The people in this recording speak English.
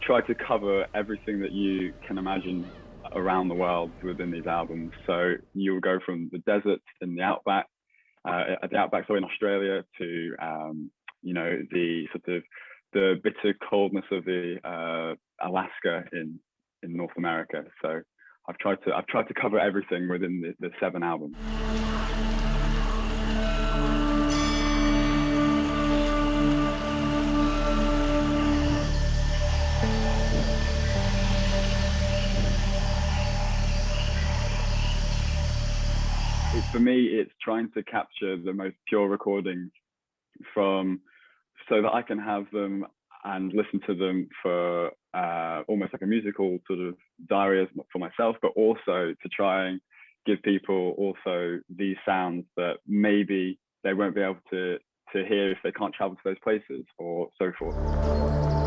tried to cover everything that you can imagine around the world within these albums. So you'll go from the deserts in the outback, in Australia, to the sort of the bitter coldness of the Alaska in North America. So I've tried to cover everything within the 7 albums. For me, it's trying to capture the most pure recordings so that I can have them and listen to them for almost like a musical sort of diary for myself, but also to try and give people also these sounds that maybe they won't be able to hear if they can't travel to those places, or so forth.